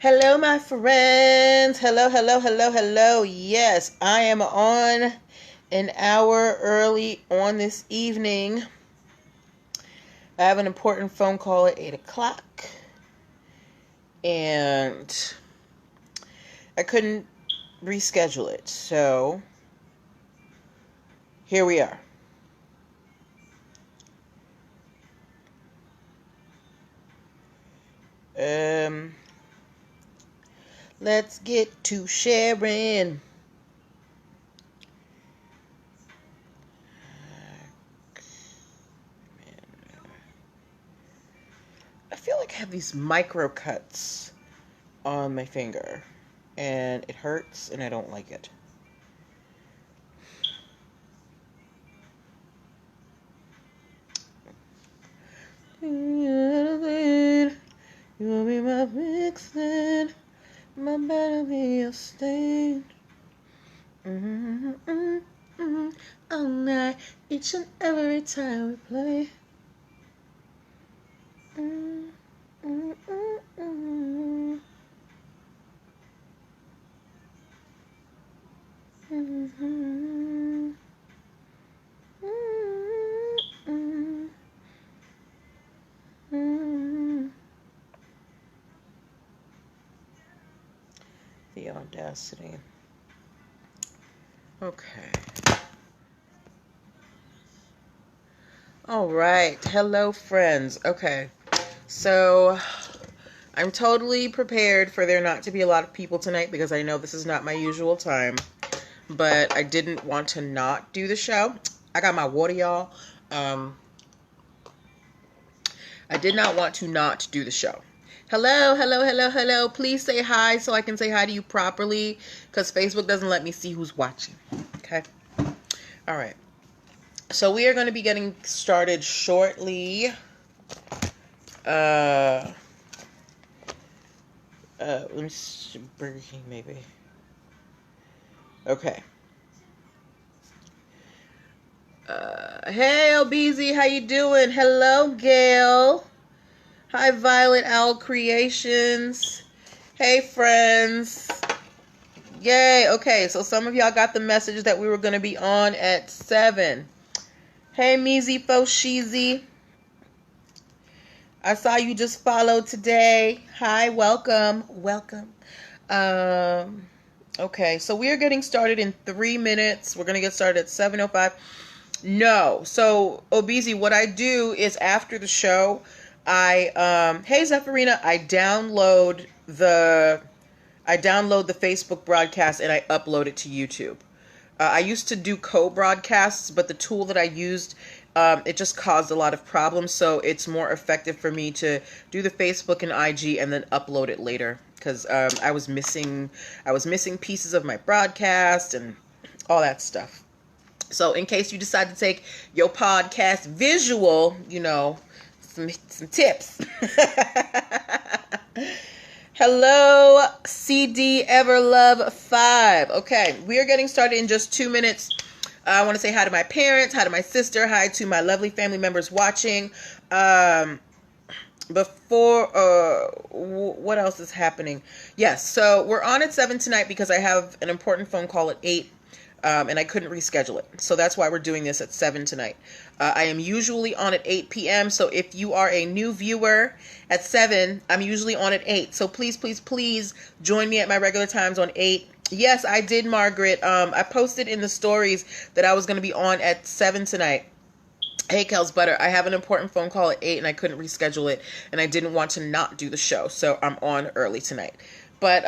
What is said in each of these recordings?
Hello, my friends. Hello, hello, hello, hello. Yes, I am on an hour early on this evening. I have an important phone call at 8 o'clock. And I couldn't reschedule it. So, here we are. Let's get to sharing. I feel like I have these micro cuts on my finger, and it hurts, and I don't like it. You'll be my vixen, my battlefield all night, each and every time we play. The audacity. Okay. All right. Hello, friends. Okay. So, I'm totally prepared for there not to be a lot of people tonight because I know this is not my usual time. But I didn't want to not do the show. I got my water, y'all. I did not want to not do the show. Hello, hello, hello, hello. Please say hi so I can say hi to you properly because Facebook doesn't let me see who's watching. Okay? All right. So we are going to be getting started shortly. Let me see, Burger King maybe. Okay. Hey, OBZ, how you doing? Hello, Gail. Hi, Violet Owl Creations. Hey, friends. Yay. Okay, so some of y'all got the message that we were going to be on at 7. Hey, Meezy Fosheezy. I saw you just followed today. Hi, welcome. Welcome. Okay, so we are getting started in 3 minutes. We're going to get started at 7:05. No. So, OBZ, what I do is after the show, hey, Zephyrina, I download the Facebook broadcast and I upload it to YouTube. I used to do co-broadcasts, but the tool that I used, it just caused a lot of problems. So it's more effective for me to do the Facebook and IG and then upload it later because I was missing pieces of my broadcast and all that stuff. So in case you decide to take your podcast visual, some tips. Hello, CD Everlove 5. Okay, we are getting started in just 2 minutes. I want to say hi to my parents, hi to my sister, hi to my lovely family members watching. What else is happening? Yes, so we're on at 7 tonight because I have an important phone call at 8. And I couldn't reschedule it. So that's why we're doing this at 7 tonight. I am usually on at 8 p.m. So if you are a new viewer at 7, I'm usually on at 8. So please, please, please join me at my regular times on 8. Yes, I did, Margaret. I posted in the stories that I was going to be on at 7 tonight. Hey, Kels Butter, I have an important phone call at 8 and I couldn't reschedule it. And I didn't want to not do the show. So I'm on early tonight. But,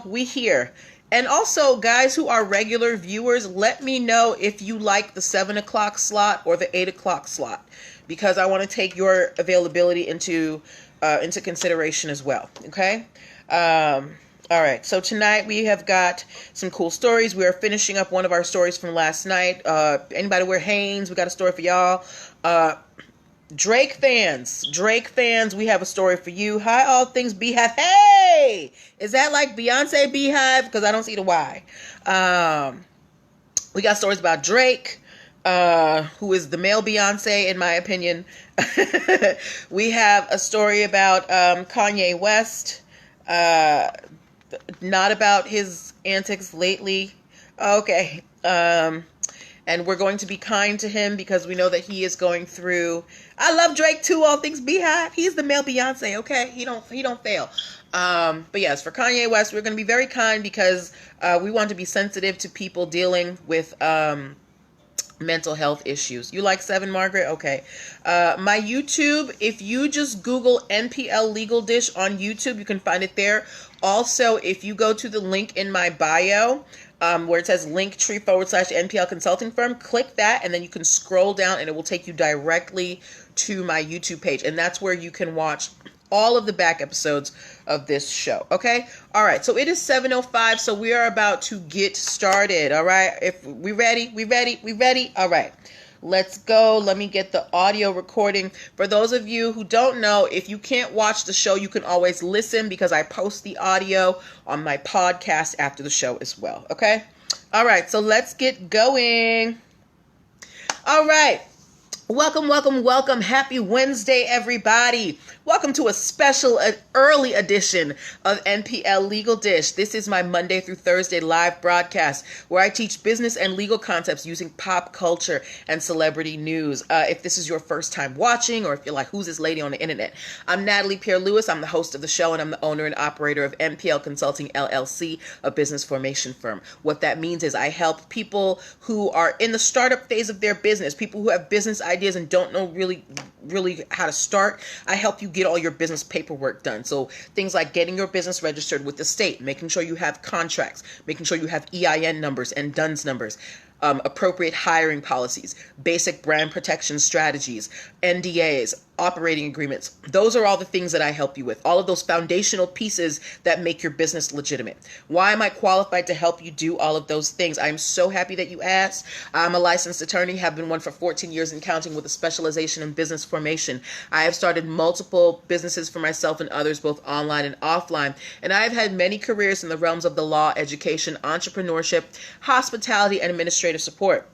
we here. And also, guys who are regular viewers, let me know if you like the 7 o'clock slot or the 8 o'clock slot, because I want to take your availability into consideration as well. Okay. All right. So tonight we have got some cool stories. We are finishing up one of our stories from last night. Anybody wear Hanes? We got a story for y'all. Drake fans, we have a story for you. Hi, all things Beehive. Hey, is that like Beyonce Beehive? Because I don't see the Y. We got stories about Drake, who is the male Beyonce, in my opinion. We have a story about Kanye West. Not about his antics lately. Okay. And we're going to be kind to him because we know that he is going through. I love Drake too. All things Beehive. He's the male Beyonce. Okay, he don't fail. But yes, for Kanye West, we're going to be very kind because we want to be sensitive to people dealing with mental health issues. You like 7, Margaret? Okay. My YouTube, if you just Google NPL Legal Dish on YouTube, you can find it there. Also, if you go to the link in my bio, where it says linktr.ee/NPL consulting firm, click that, and then you can scroll down and it will take you directly to my YouTube page. And that's where you can watch all of the back episodes of this show. Okay. All right. So it is 7:05. So we are about to get started. All right. If we ready. All right. Let's go. Let me get the audio recording. For those of you who don't know, if you can't watch the show, you can always listen because I post the audio on my podcast after the show as well. Okay. All right. So let's get going. All right. Welcome. Happy Wednesday, everybody. Welcome to a special early edition of NPL Legal Dish. This is my Monday through Thursday live broadcast where I teach business and legal concepts using pop culture and celebrity news. If this is your first time watching, or if you're like, who's this lady on the internet? I'm Natalie Pierre-Lewis. I'm the host of the show, and I'm the owner and operator of NPL Consulting LLC, a business formation firm. What that means is I help people who are in the startup phase of their business, people who have business ideas and don't know really how to start. I help you get all your business paperwork done. So things like getting your business registered with the state, making sure you have contracts, making sure you have EIN numbers and DUNS numbers, appropriate hiring policies, basic brand protection strategies, NDAs, operating agreements. Those are all the things that I help you with. All of those foundational pieces that make your business legitimate. Why am I qualified to help you do all of those things? I'm so happy that you asked. I'm a licensed attorney, have been one for 14 years and counting with a specialization in business formation. I have started multiple businesses for myself and others, both online and offline. And I've had many careers in the realms of the law, education, entrepreneurship, hospitality, and administrative support.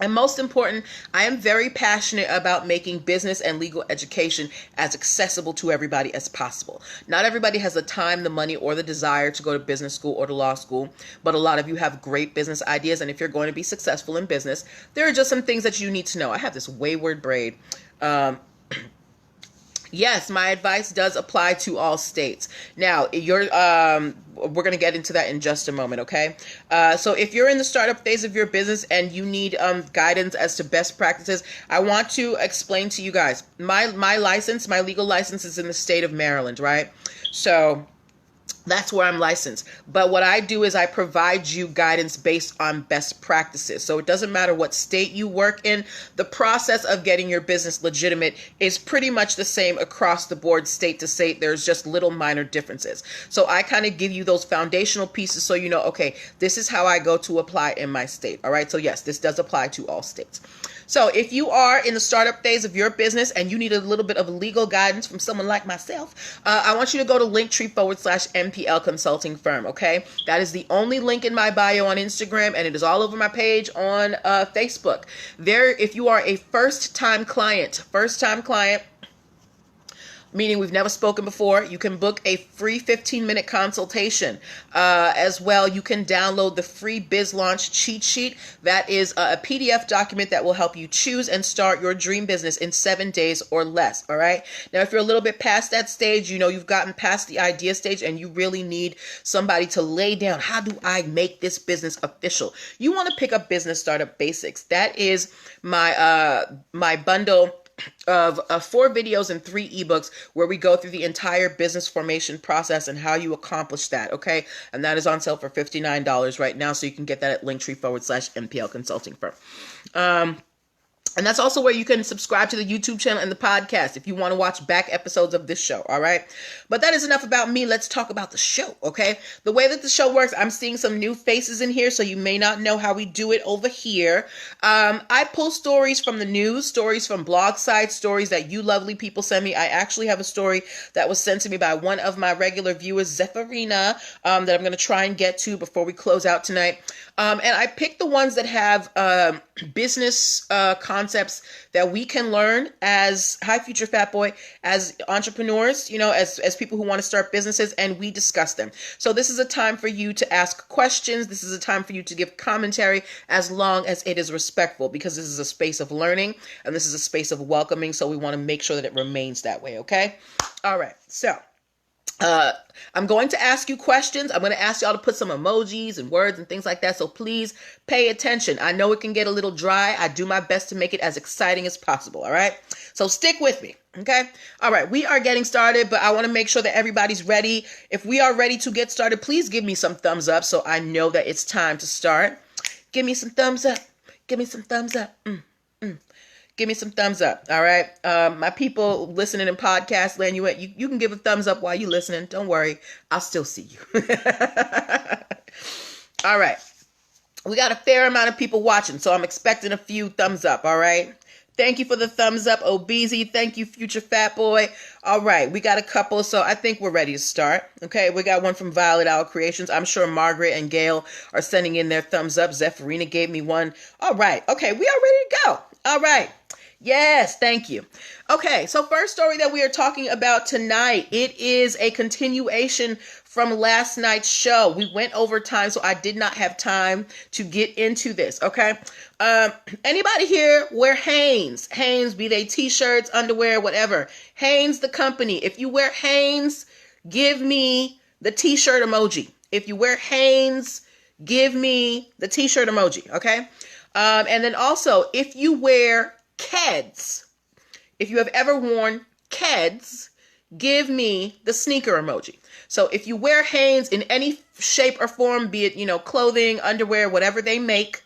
And most important, I am very passionate about making business and legal education as accessible to everybody as possible. Not everybody has the time, the money, or the desire to go to business school or to law school, but a lot of you have great business ideas. And if you're going to be successful in business, there are just some things that you need to know. I have this wayward braid. Yes, my advice does apply to all states. Now, we're going to get into that in just a moment, okay? So if you're in the startup phase of your business and you need guidance as to best practices, I want to explain to you guys. My legal license is in the state of Maryland, right? So that's where I'm licensed. But what I do is I provide you guidance based on best practices. So it doesn't matter what state you work in. The process of getting your business legitimate is pretty much the same across the board, state to state. There's just little minor differences. So I kind of give you those foundational pieces so you know, okay, this is how I go to apply in my state. All right. So yes, this does apply to all states. So if you are in the startup phase of your business and you need a little bit of legal guidance from someone like myself, I want you to go to linktr.ee/NPL consulting firm. Okay. That is the only link in my bio on Instagram, and it is all over my page on Facebook. There, if you are a first-time client, meaning we've never spoken before, you can book a free 15-minute consultation. As well, you can download the free Biz Launch cheat sheet. That is a PDF document that will help you choose and start your dream business in 7 days or less. All right. Now, if you're a little bit past that stage, you know, you've gotten past the idea stage and you really need somebody to lay down, how do I make this business official? You want to pick up Business Startup Basics. That is my bundle of 4 videos and 3 ebooks where we go through the entire business formation process and how you accomplish that. Okay. And that is on sale for $59 right now. So you can get that at linktree/NPL consulting firm. And that's also where you can subscribe to the YouTube channel and the podcast if you want to watch back episodes of this show, all right? But that is enough about me. Let's talk about the show, okay? The way that the show works, I'm seeing some new faces in here, so you may not know how we do it over here. I pull stories from the news, stories from blog sites, stories that you lovely people send me. I actually have a story that was sent to me by one of my regular viewers, Zephyrina, that I'm going to try and get to before we close out tonight. And I picked the ones that have business concepts that we can learn as High Future Fat Boy, as entrepreneurs, as people who want to start businesses, and we discuss them. So this is a time for you to ask questions. This is a time for you to give commentary, as long as it is respectful, because this is a space of learning and this is a space of welcoming. So we want to make sure that it remains that way. Okay. All right. So I'm going to ask you questions. I'm going to ask y'all to put some emojis and words and things like that. So please pay attention. I know it can get a little dry. I do my best to make it as exciting as possible. All right. So stick with me. Okay. All right. We are getting started, but I want to make sure that everybody's ready. If we are ready to get started, please give me some thumbs up so I know that it's time to start. Give me some thumbs up. Give me some thumbs up. Give me some thumbs up. All right. My people listening in podcast land, you can give a thumbs up while you're listening. Don't worry. I'll still see you. All right. We got a fair amount of people watching, so I'm expecting a few thumbs up. All right. Thank you for the thumbs up, Obese. Thank you, Future Fat Boy. All right. We got a couple, so I think we're ready to start. Okay. We got one from Violet Owl Creations. I'm sure Margaret and Gail are sending in their thumbs up. Zephyrina gave me one. All right. Okay. We are ready to go. All right. Yes, thank you. Okay, so first story that we are talking about tonight, it is a continuation from last night's show. We went over time, so I did not have time to get into this, okay? Anybody here wear Hanes? Hanes, be they t-shirts, underwear, whatever. Hanes, the company. If you wear Hanes, give me the t-shirt emoji. If you wear Hanes, give me the t-shirt emoji, okay? And then also, if you wear Keds, if you have ever worn Keds, give me the sneaker emoji. So if you wear Hanes in any shape or form, be it, clothing, underwear, whatever they make,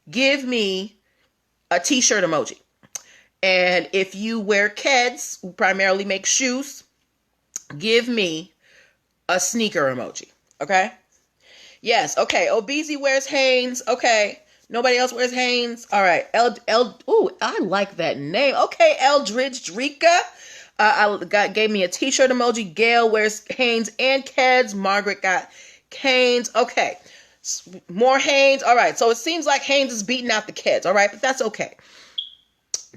give me a t-shirt emoji. And if you wear Keds, who primarily make shoes, give me a sneaker emoji. Okay? Yes. Okay. Obese wears Hanes. Okay. Nobody else wears Hanes. All right. Ooh, I like that name. Okay, Eldridge Drika. Gave me a t-shirt emoji. Gail wears Hanes and Keds. Margaret got Hanes. Okay. More Hanes. All right. So it seems like Hanes is beating out the Keds. All right. But that's okay.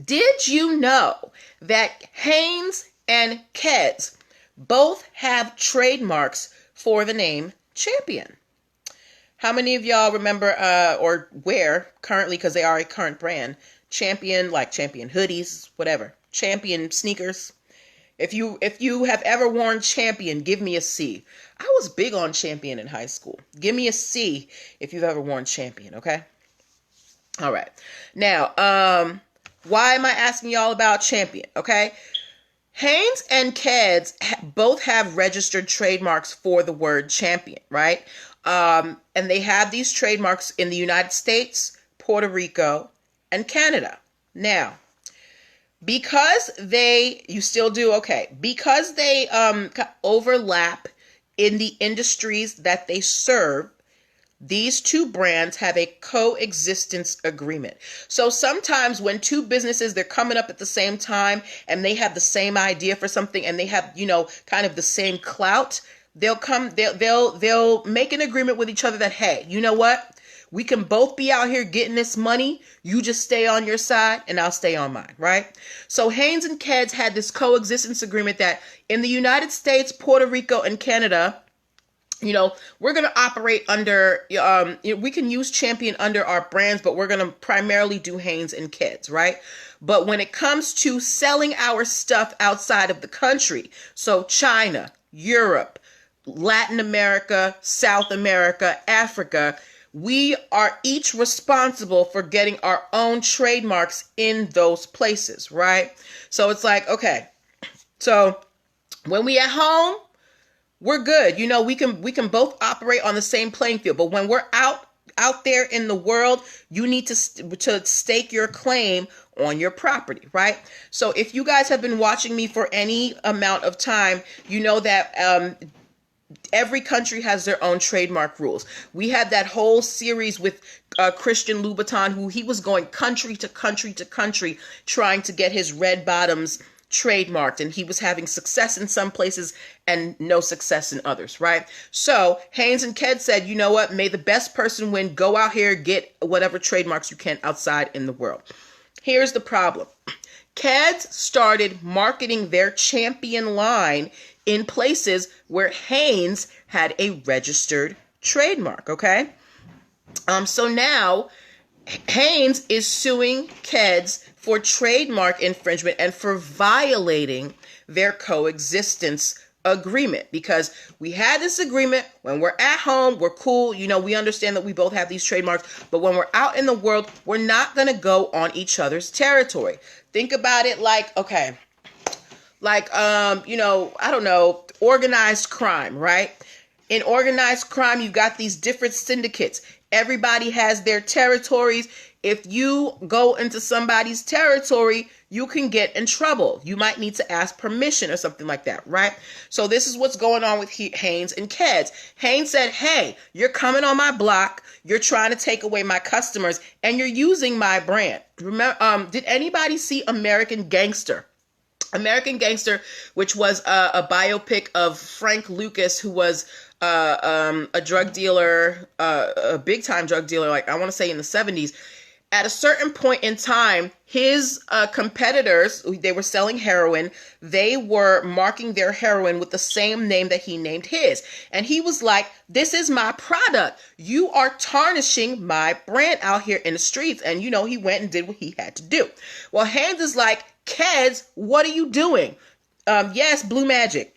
Did you know that Hanes and Keds both have trademarks for the name Champion? How many of y'all remember or wear currently, because they are a current brand, Champion, like Champion hoodies, whatever, Champion sneakers? If you have ever worn Champion, give me a C. I was big on Champion in high school. Give me a C if you've ever worn Champion, okay? All right. Now, why am I asking y'all about Champion, okay? Hanes and Keds both have registered trademarks for the word champion, right? And they have these trademarks in the United States, Puerto Rico, and Canada. Now, because you still do, okay, because they overlap in the industries that they serve, these two brands have a coexistence agreement. So sometimes when two businesses, they're coming up at the same time and they have the same idea for something and they have, kind of the same clout, they'll make an agreement with each other that, hey, you know what? We can both be out here getting this money. You just stay on your side and I'll stay on mine, right? So Hanes and Keds had this coexistence agreement that in the United States, Puerto Rico, and Canada, we're going to operate under, we can use Champion under our brands, but we're going to primarily do Hanes and Keds, right? But when it comes to selling our stuff outside of the country, so China, Europe, Latin America, South America, Africa, we are each responsible for getting our own trademarks in those places, right? So it's like, okay, so when we at home, we're good. We can both operate on the same playing field. But when we're out there in the world, you need to stake your claim on your property, right? So if you guys have been watching me for any amount of time, you know that every country has their own trademark rules. We had that whole series with Christian Louboutin, who he was going country to country to country trying to get his red bottoms trademarked, and he was having success in some places and no success in others, right? So Haynes and Keds said, you know what, may the best person win. Go out here, get whatever trademarks you can outside in the world. Here's the problem. Keds started marketing their champion line in places where Haynes had a registered trademark, okay? So now Haynes is suing Keds for trademark infringement and for violating their coexistence agreement, because we had this agreement. When we're at home, we're cool. You know, we understand that we both have these trademarks, but when we're out in the world, we're not going to go on each other's territory. Think about it like, okay, like, you know, I don't know, organized crime, right? In organized crime, you've got these different syndicates. Everybody has their territories. If you go into somebody's territory, you can get in trouble. You might need to ask permission or something like that, right? So this is what's going on with Haynes and Keds. Haynes said, hey, you're coming on my block. You're trying to take away my customers, and you're using my brand. Remember, did anybody see American Gangster? American Gangster, which was a biopic of Frank Lucas, who was a drug dealer, a big time drug dealer, like I want to say in the 70s. At a certain point in time, his competitors, they were selling heroin. They were marking their heroin with the same name that he named his. And he was like, this is my product. You are tarnishing my brand out here in the streets. And, you know, he went and did what he had to do. Well, Haynes is like, Keds, what are you doing? Yes, Blue Magic.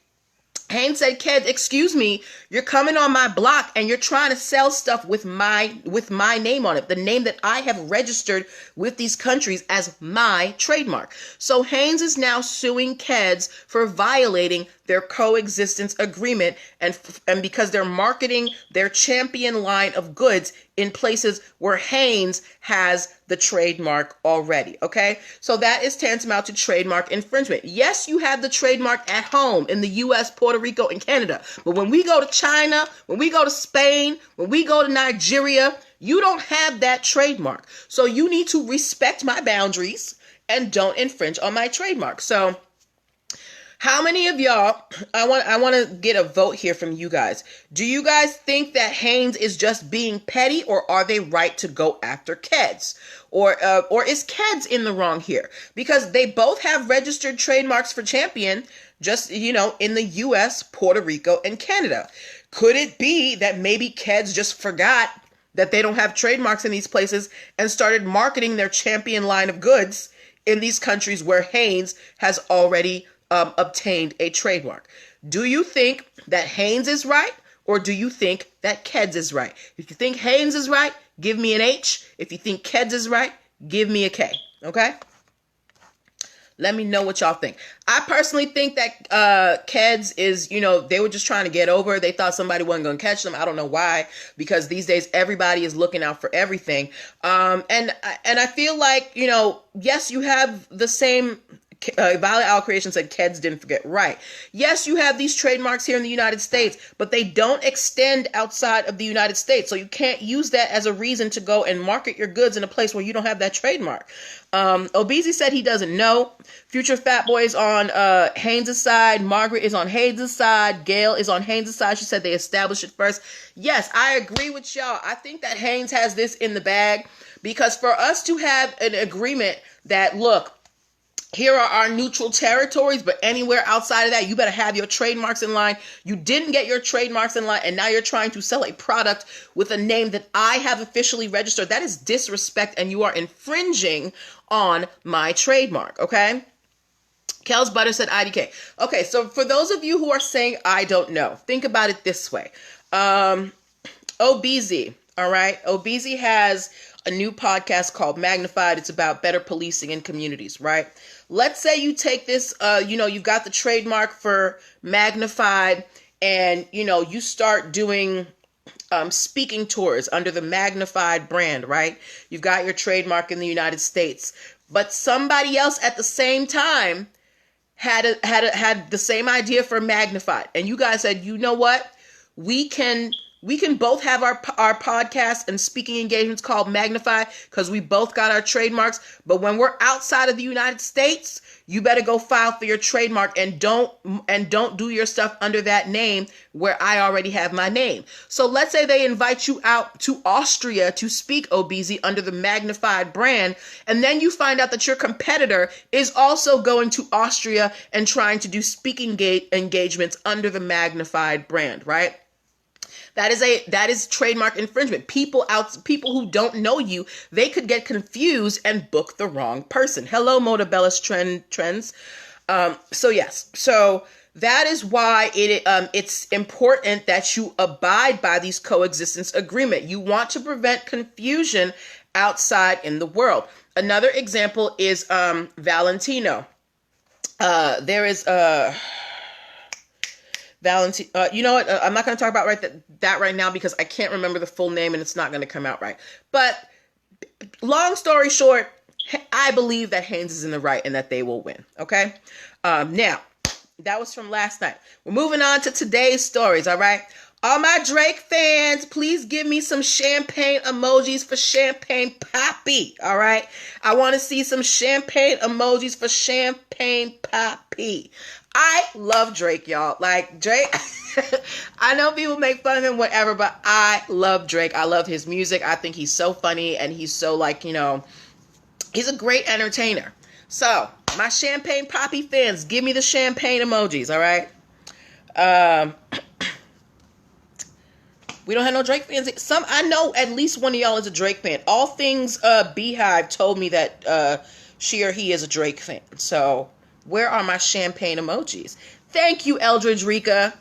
Haynes said, Keds, excuse me, you're coming on my block and you're trying to sell stuff with my name on it, the name that I have registered with these countries as my trademark. So Haynes is now suing Keds for violating their coexistence agreement and because they're marketing their champion line of goods in places where Haynes has the trademark already, okay? So that is tantamount to trademark infringement. Yes, you have the trademark at home in the US, Puerto Rico, and Canada. But when we go to China, when we go to Spain, when we go to Nigeria, you don't have that trademark. So you need to respect my boundaries and don't infringe on my trademark. So how many of y'all, I want to get a vote here from you guys. Do you guys think that Haynes is just being petty, or are they right to go after Keds? Or is Keds in the wrong here? Because they both have registered trademarks for champion, just, you know, in the US, Puerto Rico, and Canada. Could it be that maybe Keds just forgot that they don't have trademarks in these places and started marketing their champion line of goods in these countries where Haynes has already obtained a trademark? Do you think that Haynes is right, or do you think that Keds is right? If you think Haynes is right, give me an H. If you think Keds is right, give me a K. Okay? Let me know what y'all think. I personally think that Keds is, you know, they were just trying to get over. They thought somebody wasn't going to catch them. I don't know why, because these days everybody is looking out for everything. And I feel like, you know, yes, you have the same. Violet Owl Creation said Keds didn't forget. Right. Yes, you have these trademarks here in the United States, but they don't extend outside of the United States. So you can't use that as a reason to go and market your goods in a place where you don't have that trademark. Obese said he doesn't know. Future Fat Boy is on Haynes' side. Margaret is on Haynes' side. Gail is on Haynes' side. She said they established it first. Yes, I agree with y'all. I think that Haynes has this in the bag, because for us to have an agreement that, look, here are our neutral territories, but anywhere outside of that, you better have your trademarks in line. You didn't get your trademarks in line, and now you're trying to sell a product with a name that I have officially registered. That is disrespect, and you are infringing on my trademark, okay? Kel's Butter said IDK. Okay, so for those of you who are saying I don't know, think about it this way. OBZ, all right? OBZ has a new podcast called Magnified. It's about better policing in communities, right? Let's say you take this, you've got the trademark for Magnified, and, you start doing speaking tours under the Magnified brand, right? You've got your trademark in the United States, but somebody else at the same time had the same idea for Magnified, and you guys said, you know what? We can We can both have our podcast and speaking engagements called Magnify because we both got our trademarks. But when we're outside of the United States, you better go file for your trademark and don't do your stuff under that name where I already have my name. So let's say they invite you out to Austria to speak OBZ under the Magnified brand, and then you find out that your competitor is also going to Austria and trying to do speaking engagements under the Magnified brand, right? That is trademark infringement. People who don't know you, they could get confused and book the wrong person. Hello, Motabellus Trends. So yes, so that is why it's important that you abide by these coexistence agreement. You want to prevent confusion outside in the world. Another example is Valentino. There is Valentino. You know what? I'm not going to talk about that right now because I can't remember the full name and it's not going to come out right. But long story short, I believe that Haynes is in the right and that they will win. Okay. Now, that was from last night. We're moving on to today's stories. All right. All my Drake fans, please give me some champagne emojis for Champagne Poppy. All right. I want to see some champagne emojis for Champagne Poppy. I love Drake, y'all. Like, Drake, I know people make fun of him, whatever, but I love Drake. I love his music. I think he's so funny and he's so, like, you know, he's a great entertainer. So, my Champagne Poppy fans, give me the champagne emojis, all right? We don't have no Drake fans. I know at least one of y'all is a Drake fan. All Things Beehive told me that she or he is a Drake fan. So, where are my champagne emojis? Thank you, Eldridge Rika.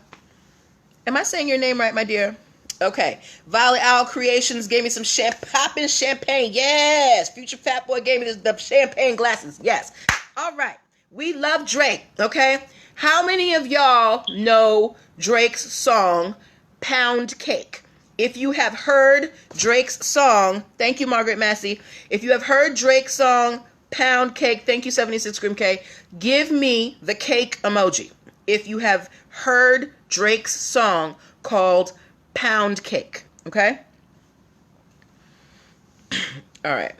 Am I saying your name right, my dear? Okay. Violet Owl Creations gave me some poppin' champagne. Yes. Future Fat Boy gave me the champagne glasses. Yes. All right. We love Drake. Okay. How many of y'all know Drake's song, Pound Cake? If you have heard Drake's song, thank you, Margaret Massey. If you have heard Drake's song, Pound Cake, thank you, 76 Grim K, give me the cake emoji. If you have heard Drake's song called Pound Cake, okay? All right.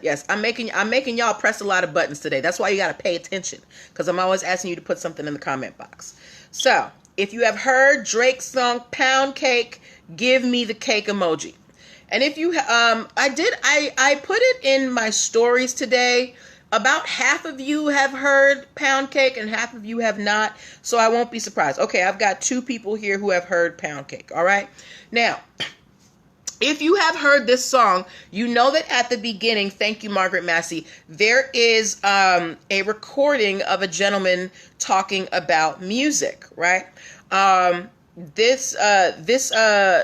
Yes, I'm making y'all press a lot of buttons today. That's why you got to pay attention, because I'm always asking you to put something in the comment box. So, if you have heard Drake's song Pound Cake, give me the cake emoji. And if you, I put it in my stories today. About half of you have heard Pound Cake and half of you have not. So I won't be surprised. Okay, I've got 2 people here who have heard Pound Cake. All right. Now, if you have heard this song, you know that at the beginning, thank you, Margaret Massey, there is a recording of a gentleman talking about music, right? This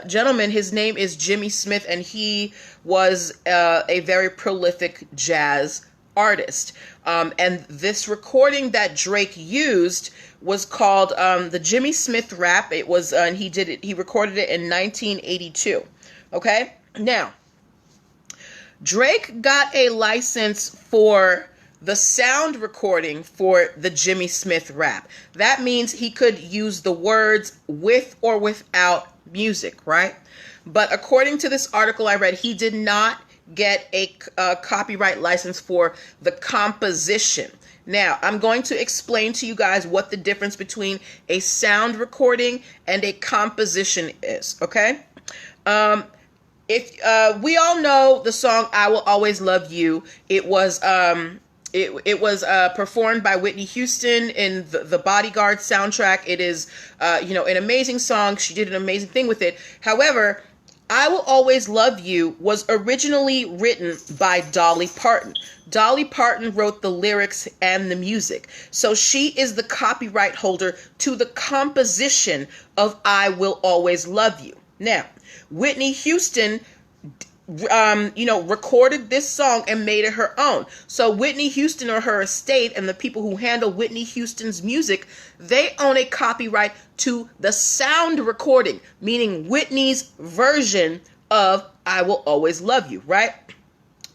gentleman, his name is Jimmy Smith, and he was a very prolific jazz artist. And this recording that Drake used was called the Jimmy Smith Rap. It was, and he recorded it in 1982. Okay? Now, Drake got a license for the sound recording for the Jimmy Smith Rap. That means he could use the words with or without music, right? But according to this article I read, he did not get a copyright license for the composition. Now, I'm going to explain to you guys what the difference between a sound recording and a composition is, okay? If we all know the song "I Will Always Love You," it was performed by Whitney Houston in the Bodyguard soundtrack. It is, an amazing song. She did an amazing thing with it. However, "I Will Always Love You" was originally written by Dolly Parton. Dolly Parton wrote the lyrics and the music. So she is the copyright holder to the composition of "I Will Always Love You." Now, Whitney Houston, recorded this song and made it her own. So Whitney Houston or her estate and the people who handle Whitney Houston's music, they own a copyright to the sound recording, meaning Whitney's version of "I Will Always Love You," right?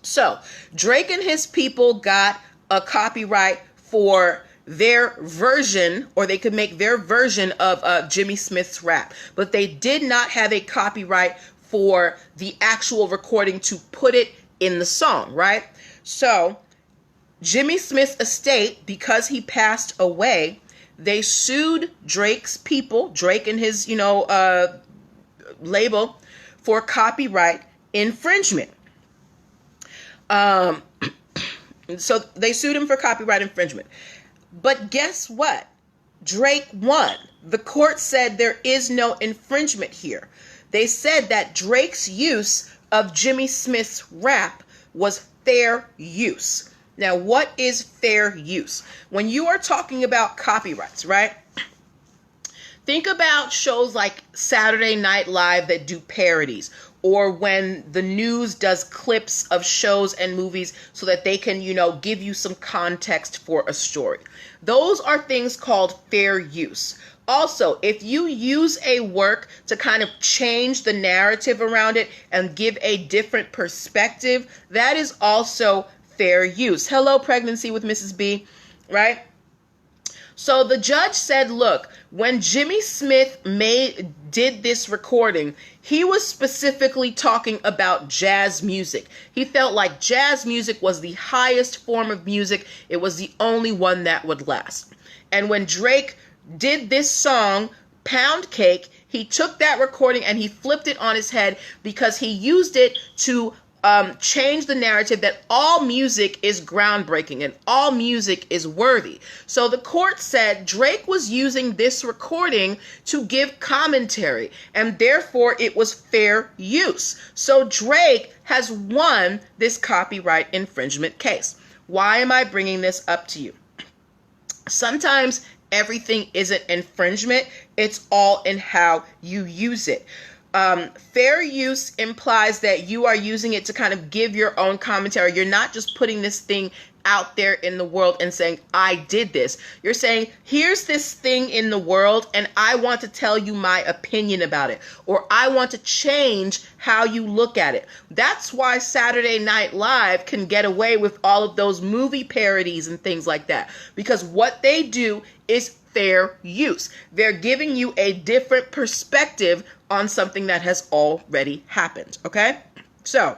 So Drake and his people got a copyright for their version, or they could make their version of Jimmy Smith's rap, but they did not have a copyright for the actual recording to put it in the song, right? So Jimmy Smith's estate, because he passed away, they sued Drake's people, Drake and his, label, for copyright infringement. So they sued him for copyright infringement. But guess what? Drake won. The court said there is no infringement here. They said that Drake's use of Jimmy Smith's rap was fair use. Now, what is fair use? When you are talking about copyrights, right? Think about shows like Saturday Night Live that do parodies, or when the news does clips of shows and movies so that they can, give you some context for a story. Those are things called fair use. Also, if you use a work to kind of change the narrative around it and give a different perspective, that is also fair use. Hello, Pregnancy with Mrs. B, right? So the judge said, look, when Jimmy Smith did this recording, he was specifically talking about jazz music. He felt like jazz music was the highest form of music. It was the only one that would last. And when Drake did this song, Pound Cake, he took that recording and he flipped it on his head because he used it to change the narrative that all music is groundbreaking and all music is worthy. So the court said Drake was using this recording to give commentary, and therefore it was fair use. So Drake has won this copyright infringement case. Why am I bringing this up to you? Sometimes everything isn't infringement. It's all in how you use it. Fair use implies that you are using it to kind of give your own commentary. You're not just putting this thing out there in the world and saying, I did this. You're saying, here's this thing in the world and I want to tell you my opinion about it, or I want to change how you look at it. That's why Saturday Night Live can get away with all of those movie parodies and things like that, because what they do is fair use. They're giving you a different perspective on something that has already happened, okay? So,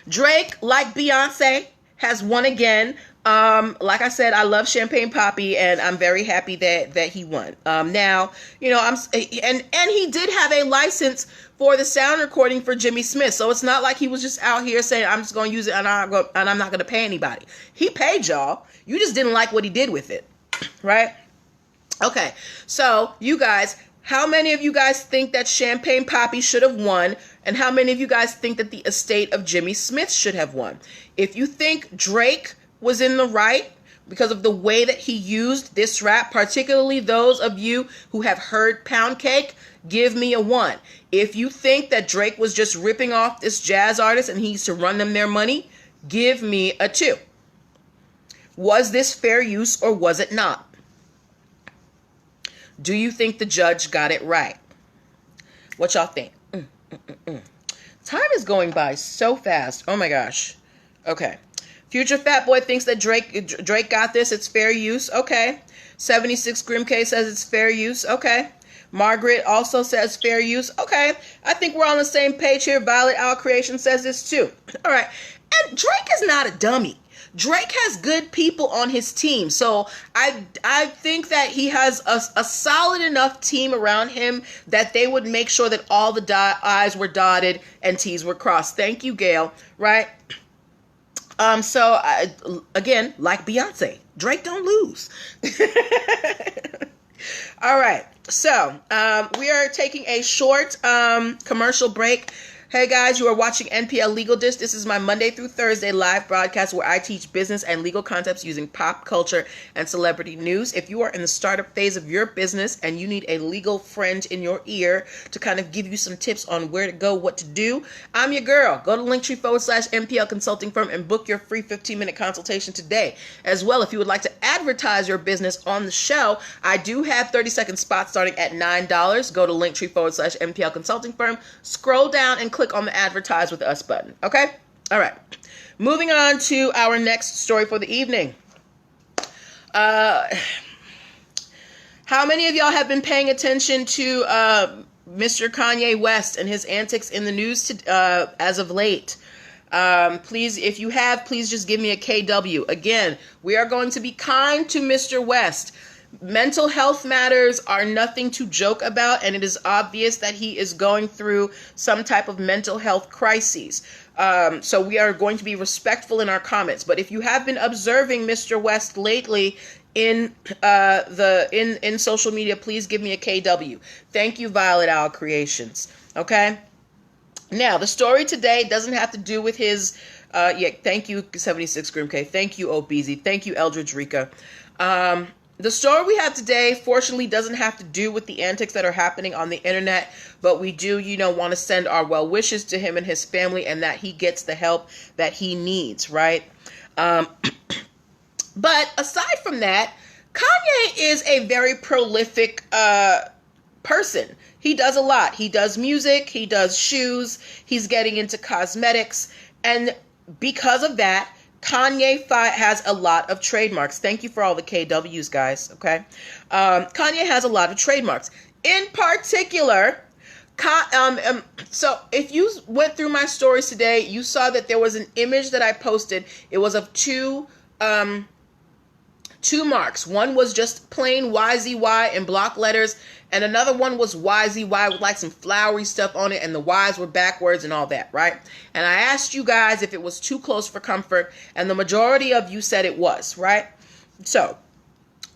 Drake, like Beyonce, has won again. Like I said, I love Champagne Papi, and I'm very happy that he won. Now, and he did have a license for the sound recording for Jimmy Smith, so it's not like he was just out here saying, I'm just going to use it and I'm not going to pay anybody. He paid y'all. You just didn't like what he did with it, right? Okay, so you guys, how many of you guys think that Champagne Papi should have won? And how many of you guys think that the estate of Jimmy Smith should have won? If you think Drake was in the right because of the way that he used this rap, particularly those of you who have heard Pound Cake, give me a 1. If you think that Drake was just ripping off this jazz artist and he needs to run them their money, give me a 2. Was this fair use or was it not? Do you think the judge got it right? What y'all think? Time is going by so fast. Oh my gosh. Okay. Future Fat Boy thinks that Drake got this. It's fair use. Okay. 76 Grim K says it's fair use. Okay. Margaret also says fair use. Okay. I think we're on the same page here. Violet Owl Creation says this too. All right. And Drake is not a dummy. Drake has good people on his team. So I think that he has a solid enough team around him that they would make sure that all the I's were dotted and T's were crossed. Thank you, Gail. Right? Again, like Beyonce, Drake don't lose. All right. So we are taking a short commercial break. Hey guys, you are watching NPL Legal Dish. This is my Monday through Thursday live broadcast where I teach business and legal concepts using pop culture and celebrity news. If you are in the startup phase of your business and you need a legal friend in your ear to kind of give you some tips on where to go, what to do, I'm your girl. Go to linktr.ee/NPL Consulting Firm and book your free 15-minute consultation today. As well, if you would like to advertise your business on the show, I do have 30-second spots starting at $9. Go to linktr.ee/NPL Consulting Firm, scroll down and click on the advertise with us button. Okay? All right. Moving on to our next story for the evening. How many of y'all have been paying attention to Mr. Kanye West and his antics in the news as of late? Please, if you have, please just give me a KW. Again, we are going to be kind to Mr. West. Mental health matters are nothing to joke about, and it is obvious that he is going through some type of mental health crises. So we are going to be respectful in our comments. But if you have been observing Mr. West lately in social media, please give me a KW. Thank you, Violet Owl Creations. Okay. Now, the story today doesn't have to do with his, thank you, 76 Grim K. Thank you, OBZ. Thank you, Eldridge Rika. The story we have today, fortunately, doesn't have to do with the antics that are happening on the internet, but we do, want to send our well wishes to him and his family, and that he gets the help that he needs, right? But aside from that, Kanye is a very prolific person. He does a lot. He does music, he does shoes, he's getting into cosmetics, and because of that, Kanye has a lot of trademarks. Thank you for all the KWs, guys, okay? Kanye has a lot of trademarks. In particular, so if you went through my stories today, you saw that there was an image that I posted. It was of two marks. One was just plain YZY in block letters, and another one was YZY with like some flowery stuff on it, and the Y's were backwards and all that, right? And I asked you guys if it was too close for comfort, and the majority of you said it was, right? So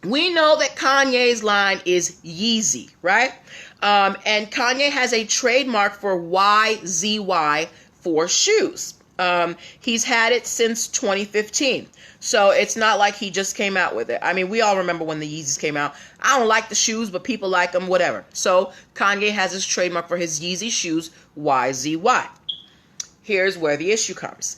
we know that Kanye's line is Yeezy, right? And Kanye has a trademark for YZY for shoes. He's had it since 2015. So it's not like he just came out with it. I mean, we all remember when the Yeezys came out. I don't like the shoes, but people like them, whatever. So Kanye has his trademark for his Yeezy shoes, YZY. Here's where the issue comes.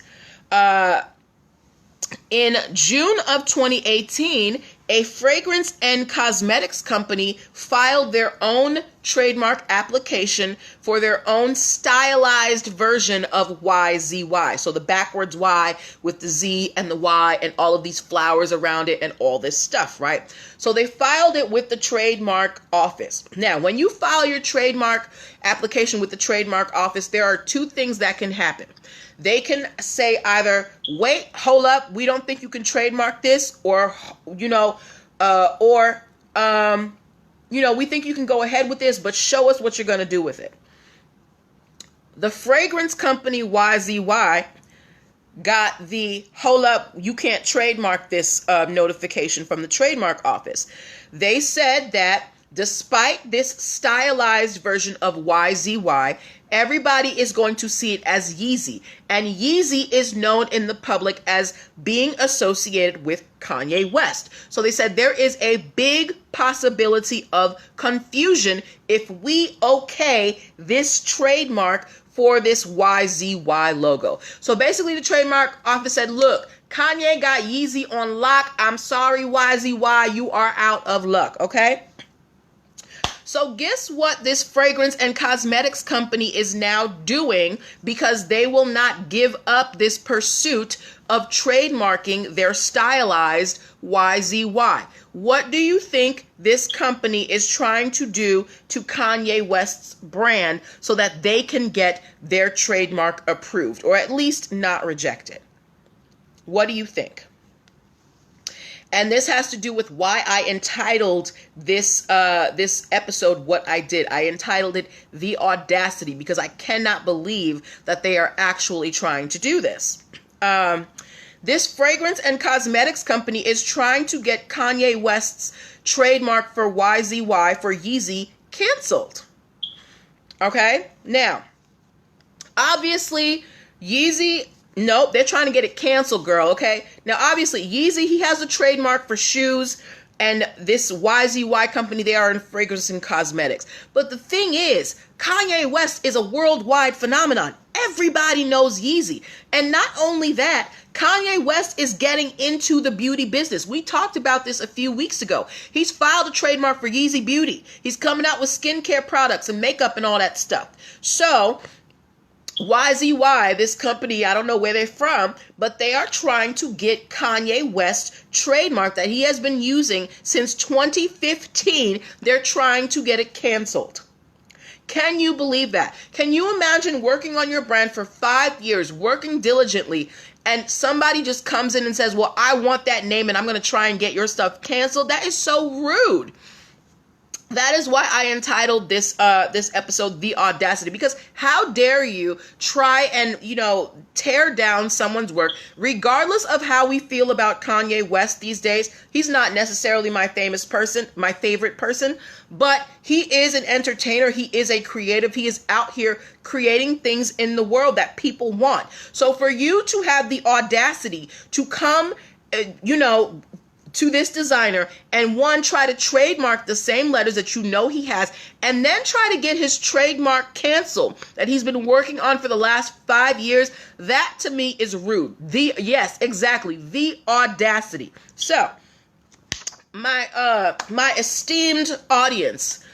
In June of 2018, a fragrance and cosmetics company filed their own trademark application for their own stylized version of YZY. So the backwards Y with the Z and the Y and all of these flowers around it and all this stuff, right? So they filed it with the trademark office. Now, when you file your trademark application with the trademark office, there are two things that can happen. They can say either, wait, hold up, we don't think you can trademark this, or, we think you can go ahead with this, but show us what you're going to do with it. The fragrance company YZY got the, hold up, you can't trademark this notification from the trademark office. They said that despite this stylized version of YZY, everybody is going to see it as Yeezy. And Yeezy is known in the public as being associated with Kanye West. So they said there is a big possibility of confusion if we okay this trademark for this YZY logo. So basically the trademark office said, look, Kanye got Yeezy on lock. I'm sorry, YZY, you are out of luck, okay? So guess what this fragrance and cosmetics company is now doing, because they will not give up this pursuit of trademarking their stylized YZY. What do you think this company is trying to do to Kanye West's brand so that they can get their trademark approved, or at least not rejected? What do you think? And this has to do with why I entitled this episode what I did. I entitled it The Audacity, because I cannot believe that they are actually trying to do this. This fragrance and cosmetics company is trying to get Kanye West's trademark for YZY, for Yeezy, canceled. Okay? Now, obviously, Yeezy... Nope, they're trying to get it canceled, girl, okay? Now, obviously, Yeezy, he has a trademark for shoes, and this YZY company, they are in fragrance and cosmetics. But the thing is, Kanye West is a worldwide phenomenon. Everybody knows Yeezy. And not only that, Kanye West is getting into the beauty business. We talked about this a few weeks ago. He's filed a trademark for Yeezy Beauty. He's coming out with skincare products and makeup and all that stuff. So... YZY, this company, I don't know where they're from, but they are trying to get Kanye West trademark that he has been using since 2015. They're trying to get it canceled. Can you believe that? Can you imagine working on your brand for 5 years, working diligently, and somebody just comes in and says, well, I want that name and I'm going to try and get your stuff canceled? That is so rude. That is why I entitled this episode The Audacity, because how dare you try and, tear down someone's work, regardless of how we feel about Kanye West these days. He's not necessarily my favorite person, but he is an entertainer. He is a creative. He is out here creating things in the world that people want. So for you to have the audacity to come, to this designer and try to trademark the same letters that he has, and then try to get his trademark canceled that he's been working on for the last 5 years, that to me is rude. Yes, exactly, the audacity. So, my esteemed audience,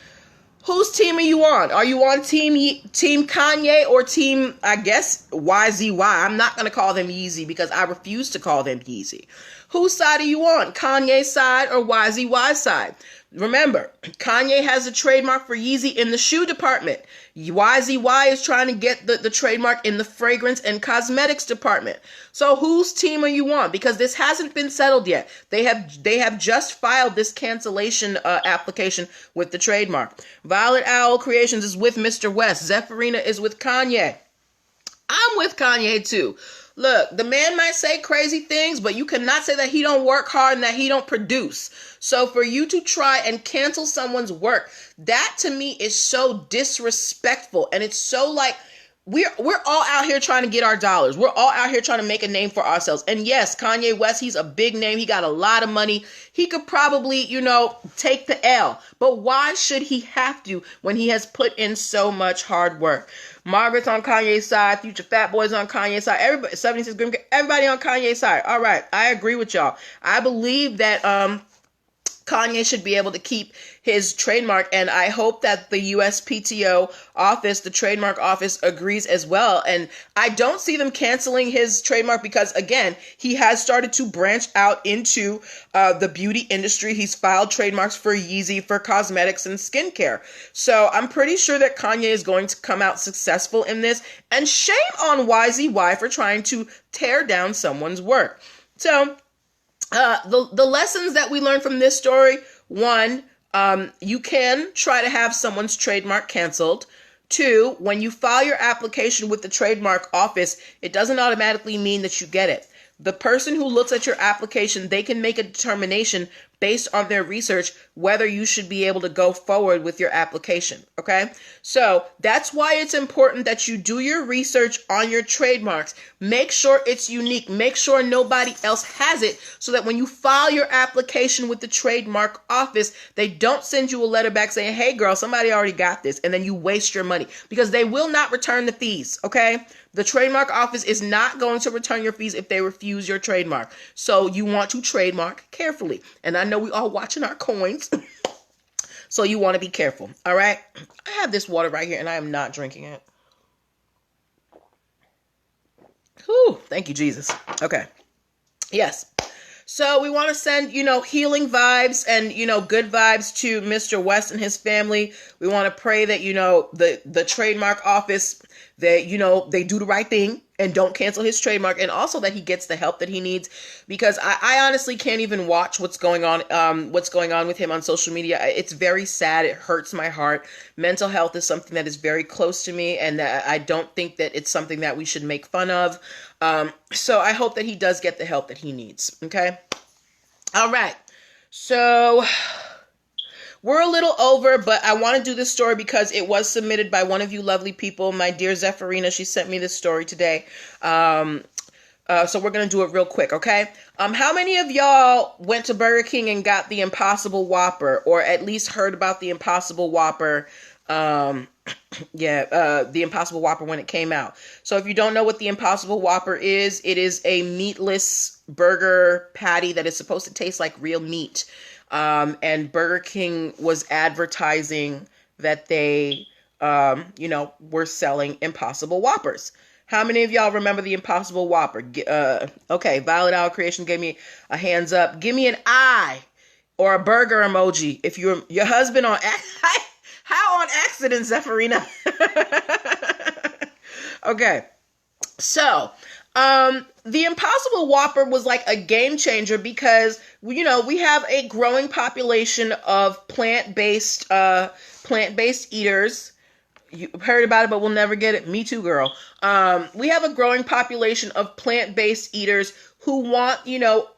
whose team are you on? Are you on team Kanye or team, I guess, YZY? I'm not going to call them Yeezy because I refuse to call them Yeezy. Whose side are you on? Kanye's side or YZY's side? Remember, Kanye has a trademark for Yeezy in the shoe department. YZY is trying to get the trademark in the fragrance and cosmetics department. So whose team are you on? Because this hasn't been settled yet. They have just filed this cancellation application with the trademark. Violet Owl Creations is with Mr. West. Zephyrina is with Kanye. I'm with Kanye too. Look, the man might say crazy things, but you cannot say that he don't work hard and that he don't produce. So for you to try and cancel someone's work, that to me is so disrespectful. And it's so like, we're all out here trying to get our dollars. We're all out here trying to make a name for ourselves. And yes, Kanye West, he's a big name. He got a lot of money. He could probably, take the L. But why should he have to when he has put in so much hard work? Margaret's on Kanye's side. Future Fat Boy's on Kanye's side. Everybody, 76 Grim, everybody on Kanye's side. All right, I agree with y'all. I believe that Kanye should be able to keep his trademark, and I hope that the USPTO office, the trademark office, agrees as well. And I don't see them canceling his trademark because, again, he has started to branch out into the beauty industry. He's filed trademarks for Yeezy, for cosmetics and skincare. So I'm pretty sure that Kanye is going to come out successful in this. And shame on YZY for trying to tear down someone's work. So the lessons that we learned from this story: 1, you can try to have someone's trademark canceled. 2, when you file your application with the trademark office, it doesn't automatically mean that you get it. The person who looks at your application, they can make a determination based on their research whether you should be able to go forward with your application. Okay? So that's why it's important that you do your research on your trademarks. Make sure it's unique. Make sure nobody else has it, so that when you file your application with the trademark office, they don't send you a letter back saying, hey girl, somebody already got this, and then you waste your money, because they will not return the fees. Okay? The trademark office is not going to return your fees if they refuse your trademark. So you want to trademark carefully. And I know we all watching our coins, so you want to be careful. All right? I have this water right here, and I am not drinking it. Whew, thank you, Jesus. Okay. Yes. So we want to send, healing vibes and, good vibes to Mr. West and his family. We want to pray that, the trademark office, that, they do the right thing and don't cancel his trademark, and also that he gets the help that he needs, because I honestly can't even watch what's going on with him on social media. It's very sad. It hurts my heart. Mental health is something that is very close to me, and I don't think that it's something that we should make fun of. So I hope that he does get the help that he needs. Okay. All right. So we're a little over, but I want to do this story because it was submitted by one of you lovely people. My dear Zephyrina, she sent me this story today. So we're going to do it real quick, okay? How many of y'all went to Burger King and got the Impossible Whopper, or at least heard about the Impossible Whopper? The Impossible Whopper when it came out. So if you don't know what the Impossible Whopper is, it is a meatless burger patty that is supposed to taste like real meat. And Burger King was advertising that they we're selling Impossible Whoppers. How many of y'all remember the Impossible Whopper? Okay, Violet Owl Creation gave me a hands up. Give me an eye or a burger emoji if you're your husband on how on accident, Zephyrina. Okay, so the Impossible Whopper was like a game changer because we have a growing population of plant-based eaters. You've heard about it, but we'll never get it. Me too, girl. We have a growing population of plant-based eaters who want,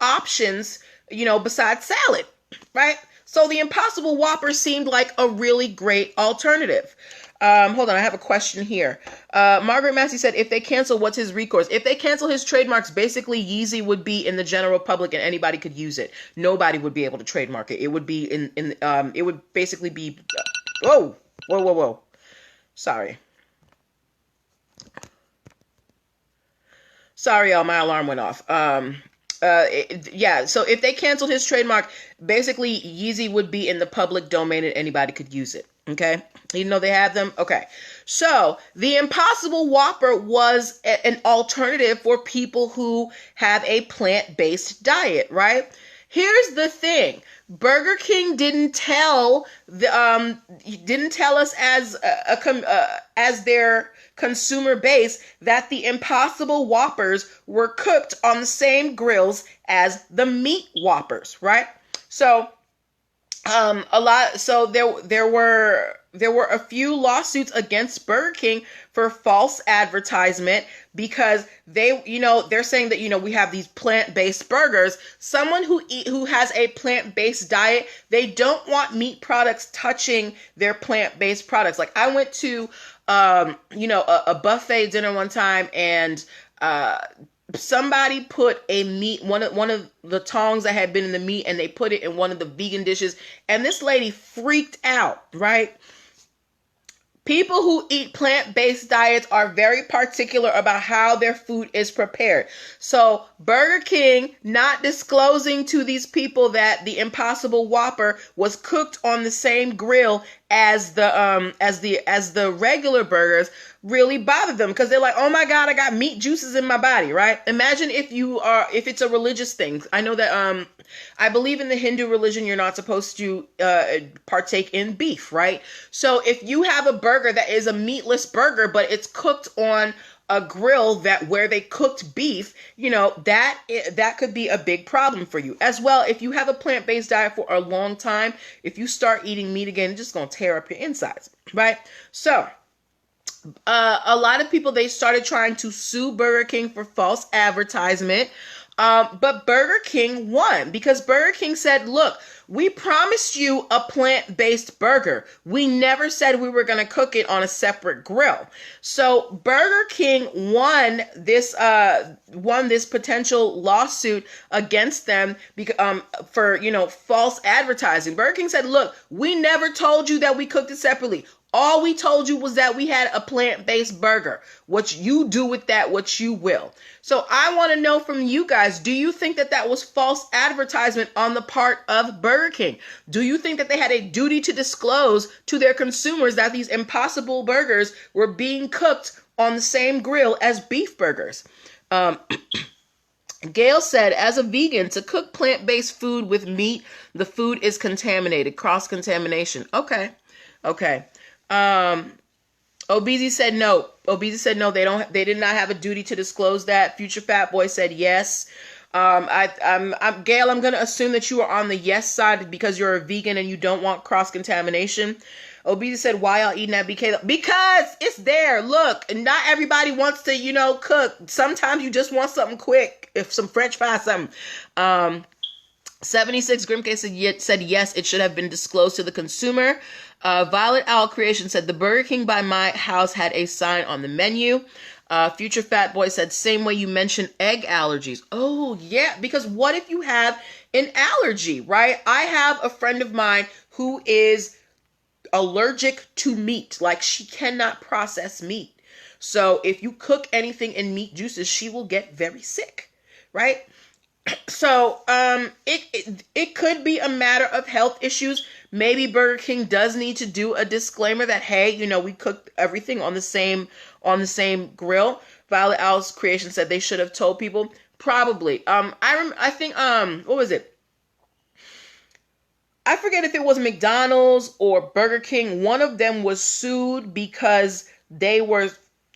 options, besides salad, right? So the Impossible Whopper seemed like a really great alternative. Hold on, I have a question here. Margaret Massey said, if they cancel, what's his recourse? If they cancel his trademarks, basically Yeezy would be in the general public and anybody could use it. Nobody would be able to trademark it. It would be it would basically be, whoa. Sorry, y'all, my alarm went off. So if they canceled his trademark, basically Yeezy would be in the public domain and anybody could use it. Okay, even though they have them. Okay, so the Impossible Whopper was an alternative for people who have a plant-based diet, right? Here's the thing. Burger King didn't tell us as their consumer base that the Impossible Whoppers were cooked on the same grills as the meat Whoppers, right? So there were a few lawsuits against Burger King for false advertisement because they're saying that, we have these plant-based burgers. Someone who has a plant-based diet, they don't want meat products touching their plant-based products. Like I went to, a buffet dinner one time and, somebody put one of the tongs that had been in the meat and they put it in one of the vegan dishes and this lady freaked out, right? People who eat plant-based diets are very particular about how their food is prepared. So Burger King not disclosing to these people that the Impossible Whopper was cooked on the same grill as the regular burgers really bothered them because they're like, oh my God, I got meat juices in my body, right? Imagine if it's a religious thing. I know that I believe in the Hindu religion, you're not supposed to partake in beef, right? So if you have a burger that is a meatless burger, but it's cooked on a grill where they cooked beef, that could be a big problem for you. As well, if you have a plant-based diet for a long time, if you start eating meat again, it's just going to tear up your insides, right? So a lot of people, they started trying to sue Burger King for false advertisement. But Burger King won because Burger King said, look, we promised you a plant-based burger. We never said we were going to cook it on a separate grill. So Burger King won this potential lawsuit against them for, false advertising. Burger King said, look, we never told you that we cooked it separately. All we told you was that we had a plant-based burger. What you do with that, what you will. So I want to know from you guys, do you think that was false advertisement on the part of Burger King? Do you think that they had a duty to disclose to their consumers that these Impossible burgers were being cooked on the same grill as beef burgers? Gail said, as a vegan, to cook plant-based food with meat, the food is contaminated, cross-contamination. Okay. OBZ said no. They did not have a duty to disclose that. Future Fat Boy said yes. Gail, I'm going to assume that you are on the yes side because you're a vegan and you don't want cross-contamination. OBZ said, why y'all eating that BK? Because it's there. Look, not everybody wants to, cook. Sometimes you just want something quick. If some French fries, something. 76 Grimke said yes, it should have been disclosed to the consumer. Violet Owl Creation said the Burger King by my house had a sign on the menu. Future Fat Boy said same way you mentioned egg allergies. Oh yeah, because what if you have an allergy, right? I have a friend of mine who is allergic to meat. Like she cannot process meat. So if you cook anything in meat juices, she will get very sick, right? So it could be a matter of health issues. Maybe Burger King does need to do a disclaimer that, hey, we cooked everything on the same grill. Violet Owl's Creation said they should have told people. Probably. I think what was it? I forget if it was McDonald's or Burger King. One of them was sued because they were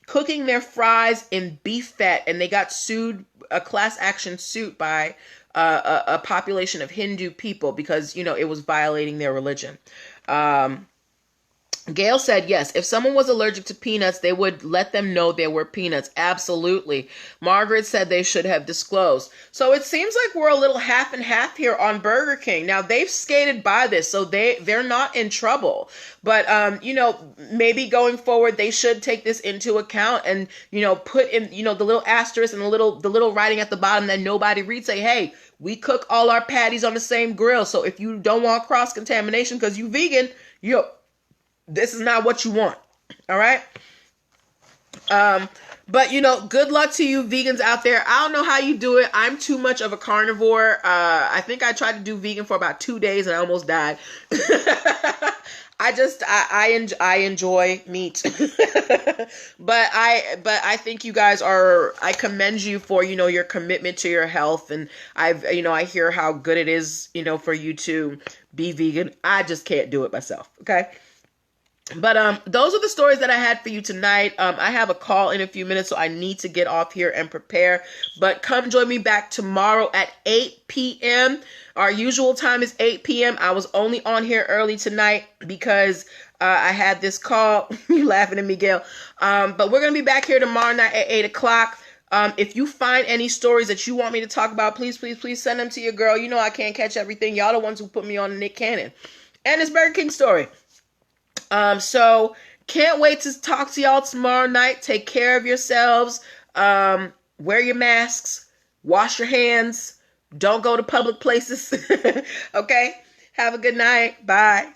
cooking their fries in beef fat, and they got sued, a class action suit by a population of Hindu people because, it was violating their religion. Gail said, yes, if someone was allergic to peanuts, they would let them know there were peanuts. Absolutely. Margaret said they should have disclosed. So it seems like we're a little half and half here on Burger King. Now, they've skated by this, so they're not in trouble. But, maybe going forward, they should take this into account and, put in, the little asterisk and the little writing at the bottom that nobody reads. Say, hey, we cook all our patties on the same grill. So if you don't want cross-contamination because you vegan, this is not what you want. All right. But good luck to you vegans out there. I don't know how you do it. I'm too much of a carnivore. I think I tried to do vegan for about 2 days and I almost died. I enjoy meat. but I think you guys I commend you for, your commitment to your health. And I hear how good it is, for you to be vegan. I just can't do it myself. Okay. But those are the stories that I had for you tonight. I have a call in a few minutes, so I need to get off here and prepare. But come join me back tomorrow at 8 p.m. Our usual time is 8 p.m. I was only on here early tonight because I had this call. You laughing at me, Gail. But we're going to be back here tomorrow night at 8 o'clock. If you find any stories that you want me to talk about, please, please, please send them to your girl. You know I can't catch everything. Y'all the ones who put me on the Nick Cannon. And it's Burger King story. So can't wait to talk to y'all tomorrow night. Take care of yourselves. Wear your masks. Wash your hands. Don't go to public places. Okay? Have a good night. Bye.